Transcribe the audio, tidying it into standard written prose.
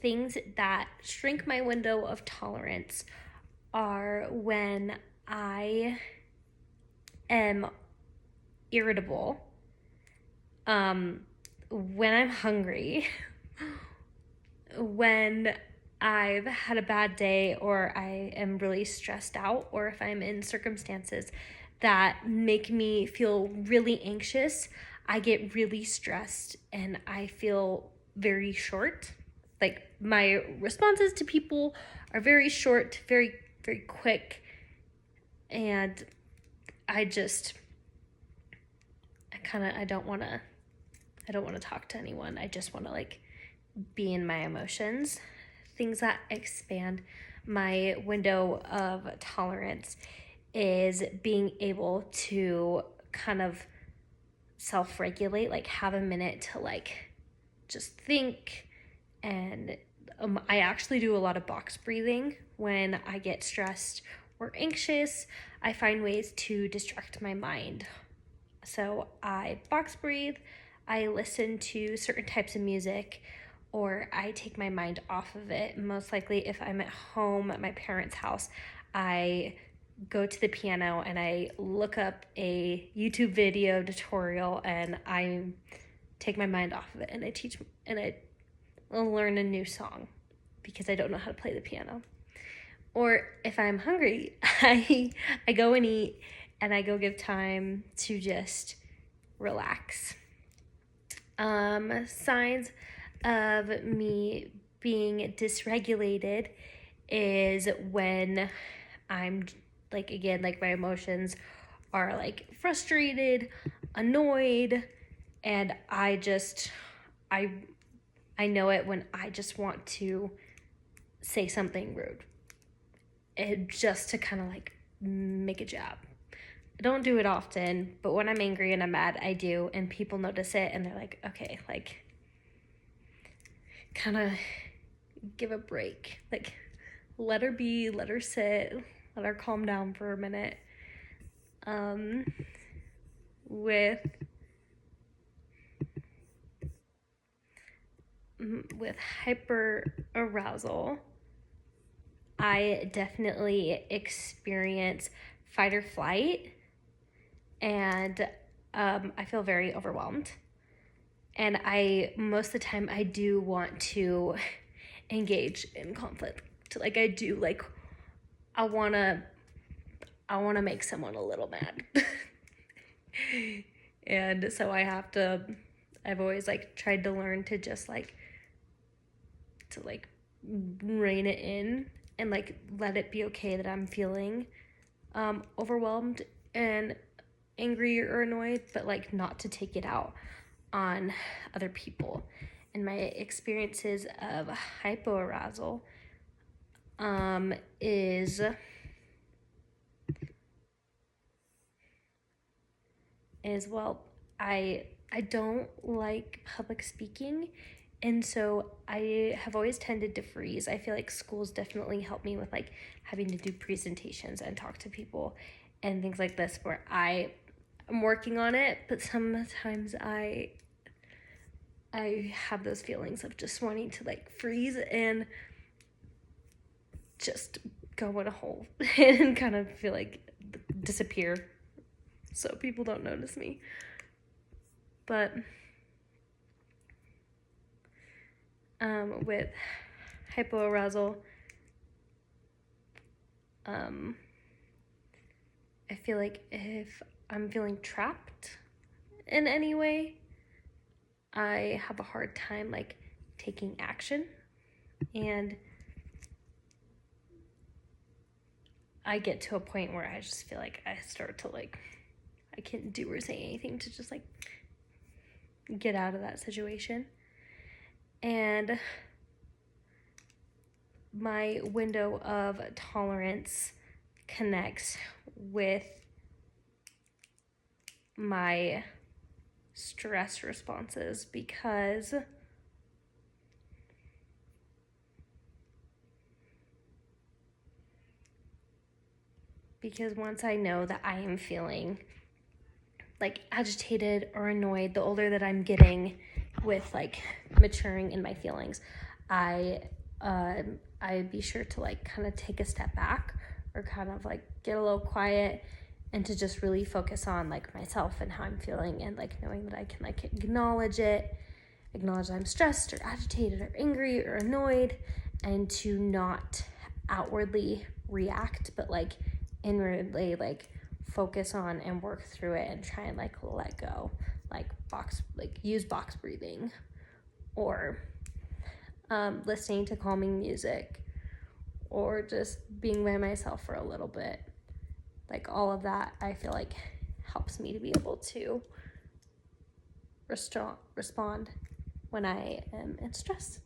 things that shrink my window of tolerance are when I am irritable, when I'm hungry, when I've had a bad day or I am really stressed out, or if I'm in circumstances that make me feel really anxious, I get really stressed and I feel very short. Like my responses to people are very short, very, very quick. And I just, I don't want to talk to anyone. I just want to like be in my emotions. Things that expand my window of tolerance is being able to kind of self-regulate, like have a minute to like just think. And I actually do a lot of box breathing when I get stressed or anxious. I find ways to distract my mind. So I box breathe, I listen to certain types of music, or I take my mind off of it. Most likely, if I'm at home at my parents' house, I go to the piano and I look up a YouTube video tutorial and I take my mind off of it and I learn a new song because I don't know how to play the piano. Or if I'm hungry, I go and eat and I go give time to just relax. Signs of me being dysregulated is when I'm like, again, like my emotions are like frustrated, annoyed, and I know it when I just want to say something rude. Just to kind of like make a jab. I don't do it often, but when I'm angry and I'm mad, I do, and people notice it and they're like, okay, like kind of give a break. Like let her be, let her sit, let her calm down for a minute. With hyper arousal, I definitely experience fight or flight, and I feel very overwhelmed. And most of the time, I do want to engage in conflict. Like I do, like I wanna make someone a little mad, and so I've always like tried to learn to just like rein it in and like let it be okay that I'm feeling overwhelmed and angry or annoyed, but like not to take it out on other people. And my experiences of hypoarousal is well, I don't like public speaking, and so I have always tended to freeze. I feel like schools definitely help me with like having to do presentations and talk to people and things like this, where I'm working on it, but sometimes I have those feelings of just wanting to like freeze and just go in a hole and kind of feel like disappear so people don't notice me. But with hypoarousal, I feel like if I'm feeling trapped in any way, I have a hard time like taking action, and I get to a point where I just feel like I start to like I can't do or say anything to just like get out of that situation. And my window of tolerance connects with my stress responses because once I know that I am feeling like agitated or annoyed, the older that I'm getting with like maturing in my feelings, I be sure to like kind of take a step back or kind of like get a little quiet and to just really focus on like myself and how I'm feeling, and like knowing that I can like acknowledge that I'm stressed or agitated or angry or annoyed, and to not outwardly react, but like inwardly like focus on and work through it and try and like let go, like use box breathing, or listening to calming music, or just being by myself for a little bit. Like all of that, I feel like helps me to be able to respond when I am in stress.